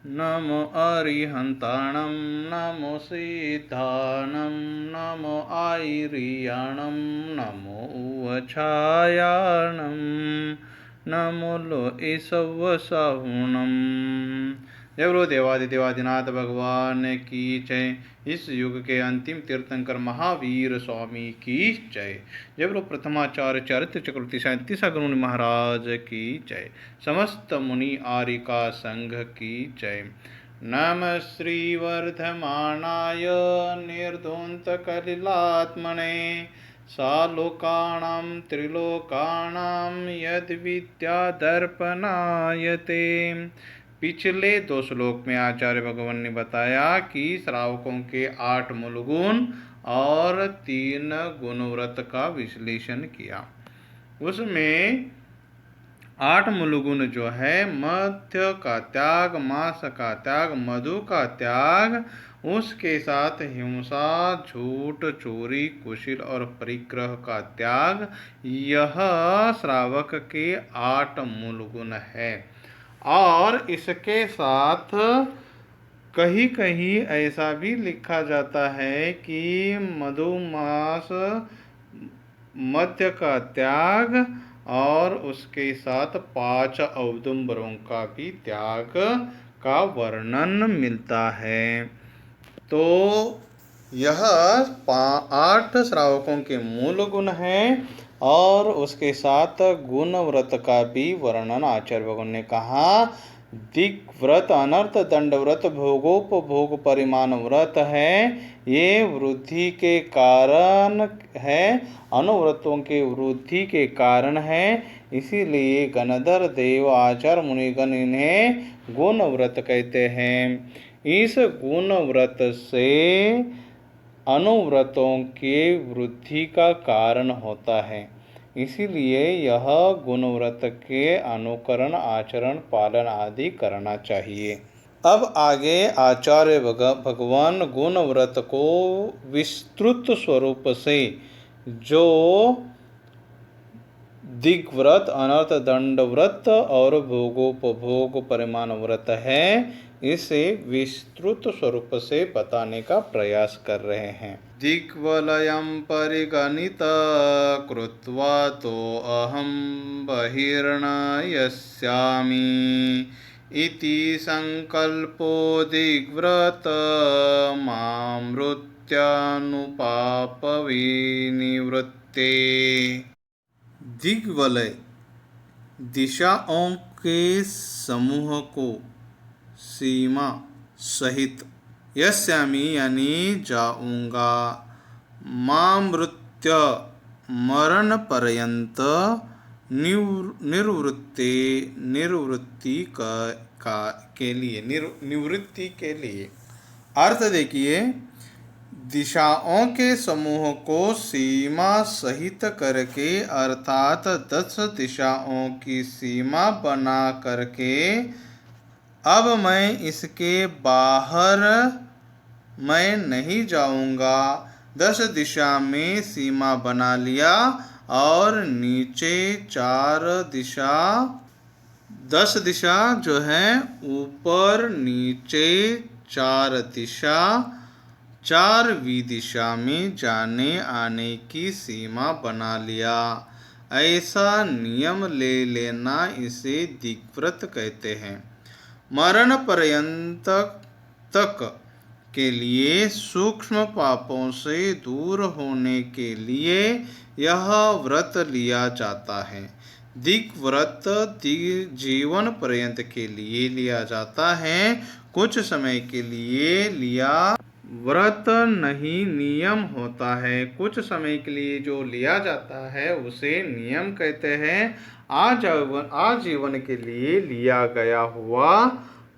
नमो अरिहन्ताणं नमो सिद्धानं नमो आयर्याणं नमो उवछायाणं नमो लोईसव्वसाहुणम्। जय बोलो देवादिदेवादिनाथ भगवान की जय। इस युग के अंतिम तीर्थंकर महावीर स्वामी की जय। जय बोलो प्रथमाचार्य चरित्र चक्रवर्ती सैंतीस गुरु महाराज की जय। समस्त मुनि आर्यिका संघ की जय। नम श्री वर्धमानाय निर्धून्तकलिलात्मने सालोकाणां त्रिलोकाणां यद्विद्यादर्पणाय ते। पिछले 2 श्लोक में आचार्य भगवान ने बताया कि श्रावकों के 8 मूल गुण और 3 गुणव्रत का विश्लेषण किया। उसमें 8 मूल गुण जो है मध्य का त्याग, मांस का त्याग, मधु का त्याग, उसके साथ हिंसा, झूठ, चोरी, कुशील और परिग्रह का त्याग, यह श्रावक के 8 मूल गुण है। और इसके साथ कहीं कहीं ऐसा भी लिखा जाता है कि मधुमास, मध्य का त्याग और उसके साथ 5 औदुंबरों का भी त्याग का वर्णन मिलता है। तो यह 8 श्रावकों के मूल गुण हैं और उसके साथ गुण व्रत का भी वर्णन आचार्य भगवान ने कहा। दिग्व्रत, अनर्थ दंड व्रत, भोगोपभोग परिमाण व्रत है, ये वृद्धि के कारण है, अनुव्रतों के वृद्धि के कारण है। इसीलिए गणधर देव आचार्य मुनिगण इन्हें गुण व्रत कहते हैं। इस गुण व्रत से अनुव्रतों के वृद्धि का कारण होता है। इसीलिए यह गुणव्रत के अनुकरण, आचरण, पालन आदि करना चाहिए। अब आगे आचार्य भगवान गुणव्रत को विस्तृत स्वरूप से, जो दिग्व्रत, अनर्थ दंड व्रत और भोगोपभोग परिमाण व्रत है, इसे विस्तृत स्वरूप से बताने का प्रयास कर रहे हैं। दिग्वलयं परिगणित कृत्वा तो अहं बहिर्नयस्यामि इति संकल्पो दिग्व्रत मामृत्यानुपापविनिवृत्ते। दिग्वलय दिशाओं के समूह को सीमा सहित यस्यामि यानी जाऊंगा, मामृत्य मरण पर्यंत, निवृत्ति के लिए। अर्थ देखिए, दिशाओं के समूह को सीमा सहित करके, अर्थात 10 दिशाओं की सीमा बना करके, अब मैं इसके बाहर मैं नहीं जाऊंगा। 10 दिशा में सीमा बना लिया और नीचे 4 दिशा, 10 दिशा जो है ऊपर नीचे 4 दिशा, 4वीं दिशा में जाने आने की सीमा बना लिया। ऐसा नियम ले लेना, इसे दिग्व्रत कहते हैं। मरण पर्यंत तक के लिए सूक्ष्म पापों से दूर होने के लिए यह व्रत लिया जाता है। दिग्व्रत जीवन पर्यंत के लिए लिया जाता है, कुछ समय के लिए लिया व्रत नहीं नियम होता है। कुछ समय के लिए जो लिया जाता है उसे नियम कहते हैं। आजीवन के लिए लिया गया हुआ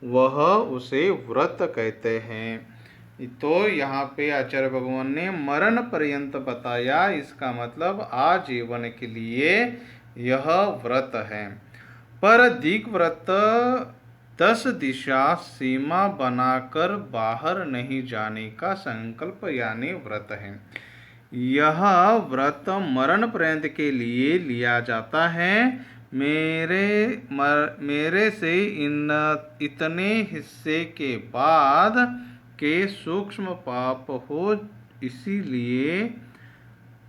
वह उसे व्रत कहते हैं। तो यहाँ पे आचार्य भगवान ने मरण पर्यंत बताया, इसका मतलब आजीवन के लिए यह व्रत है। पर दिग्व्रत 10 दिशा सीमा बनाकर बाहर नहीं जाने का संकल्प यानी व्रत है। यह व्रत मरण पर्यंत के लिए लिया जाता है, मेरे से इतने हिस्से के बाद के सूक्ष्म पाप हो, इसीलिए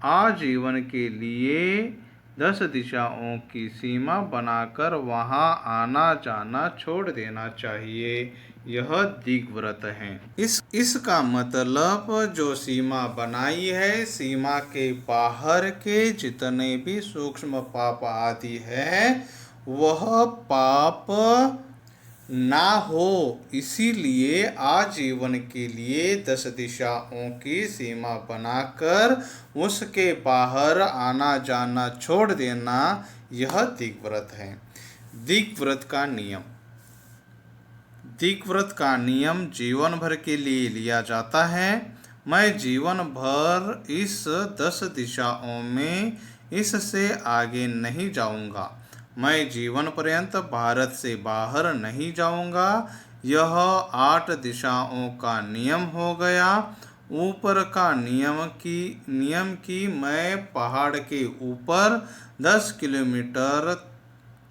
आजीवन के लिए 10 दिशाओं की सीमा बनाकर वहां आना जाना छोड़ देना चाहिए। यह दिग्व्रत है। इसका मतलब जो सीमा बनाई है, सीमा के बाहर के जितने भी सूक्ष्म पाप आदि है, वह पाप ना हो, इसीलिए आजीवन के लिए 10 दिशाओं की सीमा बनाकर उसके बाहर आना जाना छोड़ देना, यह दिग्व्रत है। दिग्व्रत का नियम। दिग्व्रत का नियम जीवन भर के लिए लिया जाता है। मैं जीवन भर इस 10 दिशाओं में इससे आगे नहीं जाऊंगा। मैं जीवन पर्यंत भारत से बाहर नहीं जाऊंगा। यह 8 दिशाओं का नियम हो गया। ऊपर का नियम की मैं पहाड़ के ऊपर 10 किलोमीटर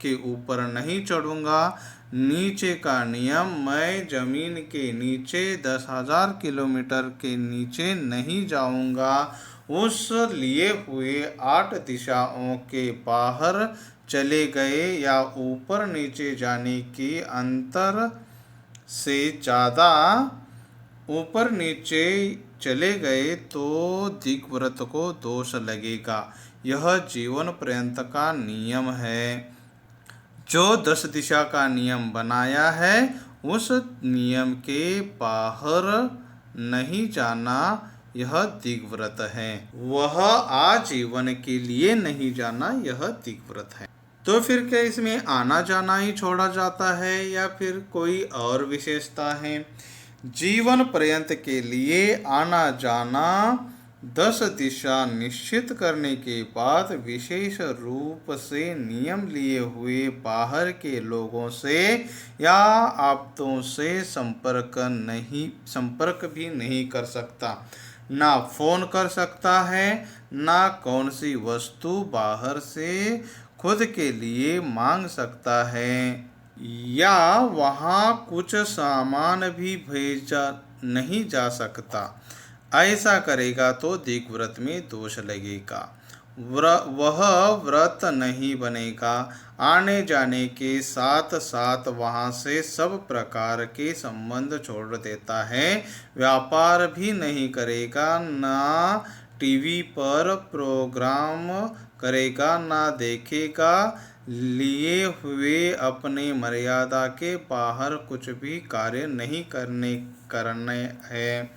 के ऊपर नहीं चढ़ूंगा। नीचे का नियम, मैं जमीन के नीचे 10,000 किलोमीटर के नीचे नहीं जाऊंगा। उस लिए हुए 8 दिशाओं के बाहर चले गए या ऊपर नीचे जाने की अंतर से ज़्यादा ऊपर नीचे चले गए तो दिग्व्रत को दोष लगेगा। यह जीवन पर्यंत का नियम है। जो 10 दिशा का नियम बनाया है, उस नियम के बाहर नहीं जाना, यह दिग्व्रत है। वह आजीवन के लिए नहीं जाना, यह दिग्व्रत है। तो फिर क्या इसमें आना जाना ही छोड़ा जाता है या फिर कोई और विशेषता है? जीवन पर्यंत के लिए आना जाना 10 दिशा निश्चित करने के बाद विशेष रूप से नियम लिए हुए बाहर के लोगों से या आप्तों से संपर्क भी नहीं कर सकता। ना फोन कर सकता है, ना कौन सी वस्तु बाहर से खुद के लिए मांग सकता है, या वहाँ कुछ सामान भी भेजा नहीं जा सकता। ऐसा करेगा तो दिग्व्रत में दोष लगेगा। वह व्रत नहीं बनेगा। आने जाने के साथ साथ वहाँ से सब प्रकार के संबंध छोड़ देता है। व्यापार भी नहीं करेगा, ना टीवी पर प्रोग्राम करेगा, ना देखेगा। लिए हुए अपने मर्यादा के बाहर कुछ भी कार्य नहीं करने हैं,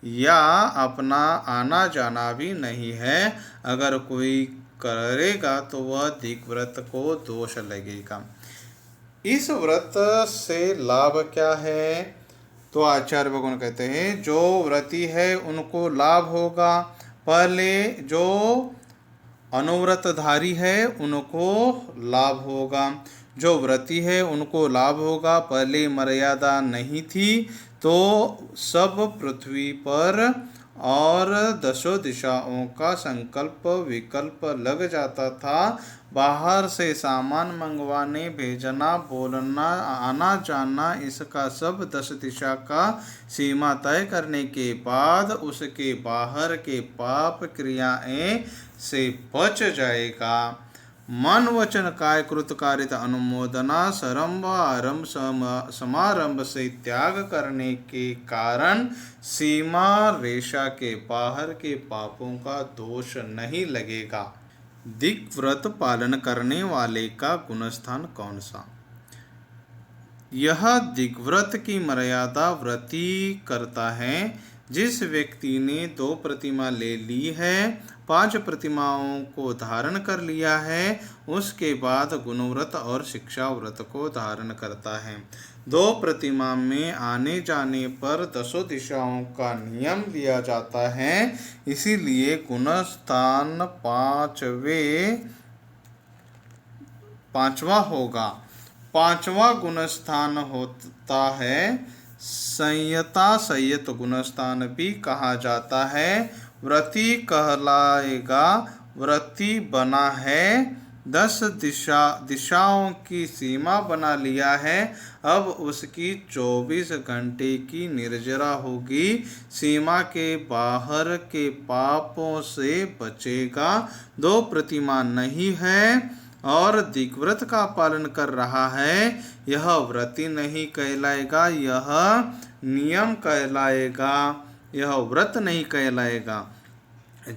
या अपना आना जाना भी नहीं है। अगर कोई करेगा तो वह दिग्व्रत को दोष लगेगा। इस व्रत से लाभ क्या है? तो आचार्य भगवान कहते हैं, जो व्रती है उनको लाभ होगा। पहले जो अनुव्रतधारी है उनको लाभ होगा। जो व्रती है उनको लाभ होगा। पहले मर्यादा नहीं थी तो सब पृथ्वी पर और 10 दिशाओं का संकल्प विकल्प लग जाता था। बाहर से सामान मंगवाने, भेजना, बोलना, आना जाना, इसका सब 10 दिशा का सीमा तय करने के बाद उसके बाहर के पाप क्रियाएं से बच जाएगा। मन वचन काय कृतकारिता अनुमोदना सरंभ आरंभ समारंभ से त्याग करने के कारण सीमा रेशा के बाहर के पापों का दोष नहीं लगेगा। दिग्व्रत पालन करने वाले का गुणस्थान कौन सा? यह दिग्व्रत की मर्यादा व्रती करता है। जिस व्यक्ति ने 2 प्रतिमा ले ली है, 5 प्रतिमाओं को धारण कर लिया है, उसके बाद गुणव्रत और शिक्षा व्रत को धारण करता है। 2 प्रतिमा में आने जाने पर 10 दिशाओं का नियम लिया जाता है, इसीलिए गुणस्थान 5वां होगा। 5वां गुणस्थान होता है संयत गुणस्थान भी कहा जाता है। व्रती कहलाएगा। व्रती बना है 10 दिशाओं की सीमा बना लिया है, अब उसकी 24 घंटे की निर्जरा होगी। सीमा के बाहर के पापों से बचेगा। 2 प्रतिमा नहीं है और दिग्व्रत का पालन कर रहा है, यह व्रती नहीं कहलाएगा, यह नियम कहलाएगा, यह व्रत नहीं कहलाएगा।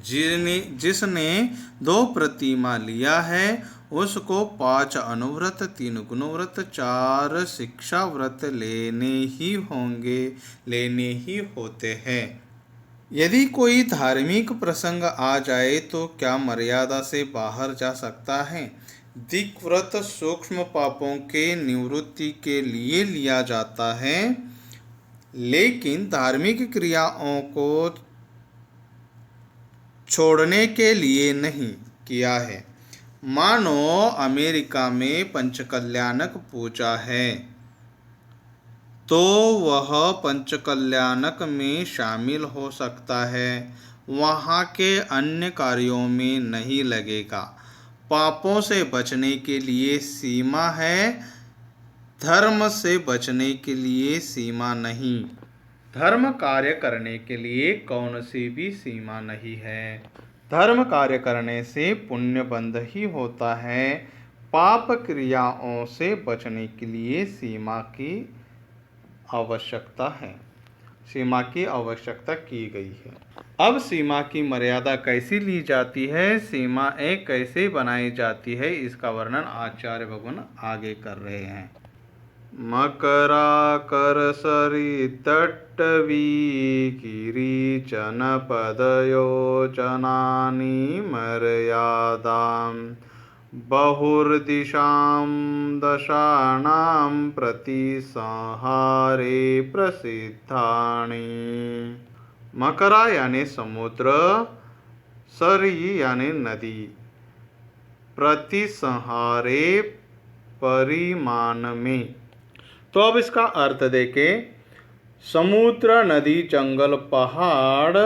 जिसने 2 प्रतिमा लिया है उसको 5 अनुव्रत, 3 गुणव्रत, 4 शिक्षा व्रत लेने ही होते हैं। यदि कोई धार्मिक प्रसंग आ जाए तो क्या मर्यादा से बाहर जा सकता है? दिग्व्रत सूक्ष्म पापों के निवृत्ति के लिए लिया जाता है, लेकिन धार्मिक क्रियाओं को छोड़ने के लिए नहीं किया है। मानो अमेरिका में पंचकल्याणक पूजा है, तो वह पंचकल्याणक में शामिल हो सकता है, वहाँ के अन्य कार्यों में नहीं लगेगा। पापों से बचने के लिए सीमा है, धर्म से बचने के लिए सीमा नहीं। धर्म कार्य करने के लिए कौन सी भी सीमा नहीं है। धर्म कार्य करने से पुण्य बंध ही होता है। पाप क्रियाओं से बचने के लिए सीमा की आवश्यकता है, सीमा की आवश्यकता की गई है। अब सीमा की मर्यादा कैसी ली जाती है, सीमा कैसे बनाई जाती है, इसका वर्णन आचार्य भगवान आगे कर रहे हैं। मकरा करसरी तट्टवी गिरिचन पदयोजनानि मर्यादां बहुर्दिशां दशानां प्रतिसंहारे प्रसिद्धानि। मकरा यानी समुद्र, सरी यानी नदी, प्रतिसंहारे परिमाण में। तो अब इसका अर्थ देखें। समुद्र, नदी, जंगल, पहाड़,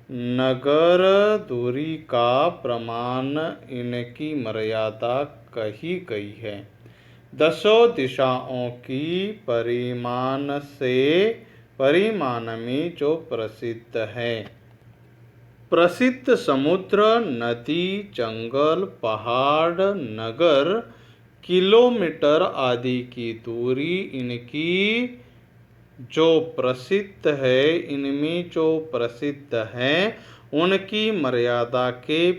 नगर, दूरी का प्रमाण, इनकी मर्यादा कही गई है। 10 दिशाओं की परिमाण में जो प्रसिद्ध है। प्रसिद्ध समुद्र, नदी, जंगल, पहाड़, नगर, किलोमीटर आदि की दूरी, इनकी जो प्रसिद्ध है, इनमें जो प्रसिद्ध है, उनकी मर्यादा के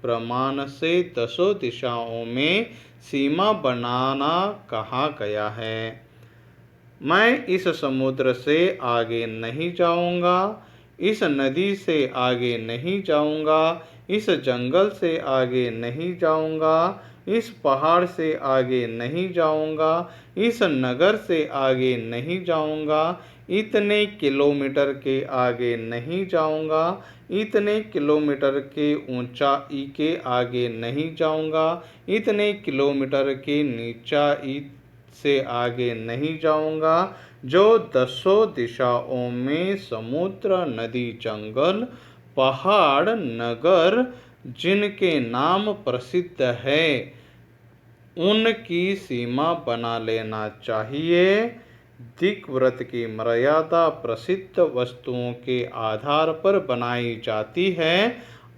प्रमाण से 10 दिशाओं में सीमा बनाना कहा गया है। मैं इस समुद्र से आगे नहीं जाऊंगा, इस नदी से आगे नहीं जाऊंगा, इस जंगल से आगे नहीं जाऊंगा, इस पहाड़ से आगे नहीं जाऊंगा, इस नगर से आगे नहीं जाऊंगा, इतने किलोमीटर के आगे नहीं जाऊंगा, इतने किलोमीटर के ऊंचाई के आगे नहीं जाऊंगा, इतने किलोमीटर के नीचाई से आगे नहीं जाऊंगा। जो 10 दिशाओं में समुद्र, नदी, जंगल, पहाड़, नगर जिनके नाम प्रसिद्ध है, उनकी सीमा बना लेना चाहिए। दिग्व्रत की मर्यादा प्रसिद्ध वस्तुओं के आधार पर बनाई जाती है,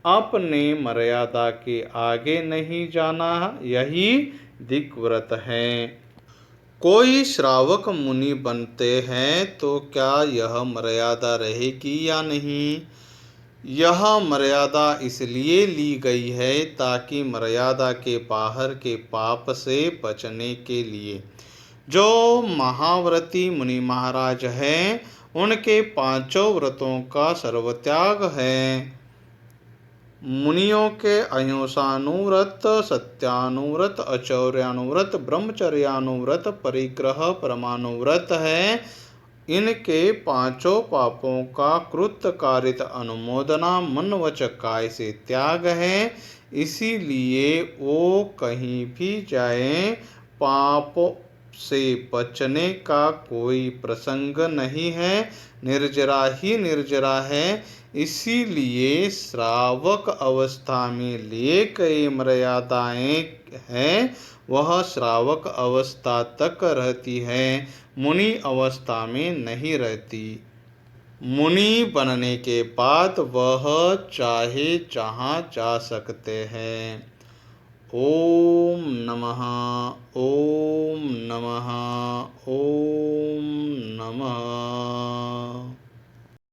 अपने मर्यादा के आगे नहीं जाना, यही दिग्व्रत है। कोई श्रावक मुनि बनते हैं तो क्या यह मर्यादा रहेगी या नहीं? यह मर्यादा इसलिए ली गई है ताकि मर्यादा के बाहर के पाप से बचने के लिए। जो महाव्रती मुनि महाराज हैं, उनके 5 व्रतों का सर्वत्याग है। मुनियों के अहिंसानुव्रत, सत्यानुव्रत, अचौर्यानुव्रत, ब्रह्मचर्यानुव्रत, परिग्रह परमानुव्रत है। इनके 5 पापों का कृत कारित अनुमोदना मन वच काय से त्याग है। इसीलिए वो कहीं भी जाएं, से बचने का कोई प्रसंग नहीं है, निर्जरा ही निर्जरा है। इसीलिए श्रावक अवस्था में लिए कई मर्यादाएं हैं, वह श्रावक अवस्था तक रहती है, मुनि अवस्था में नहीं रहती। मुनि बनने के बाद वह चाहे जहाँ जा सकते हैं। ओम नमः, ओम नमः, ओम नमः।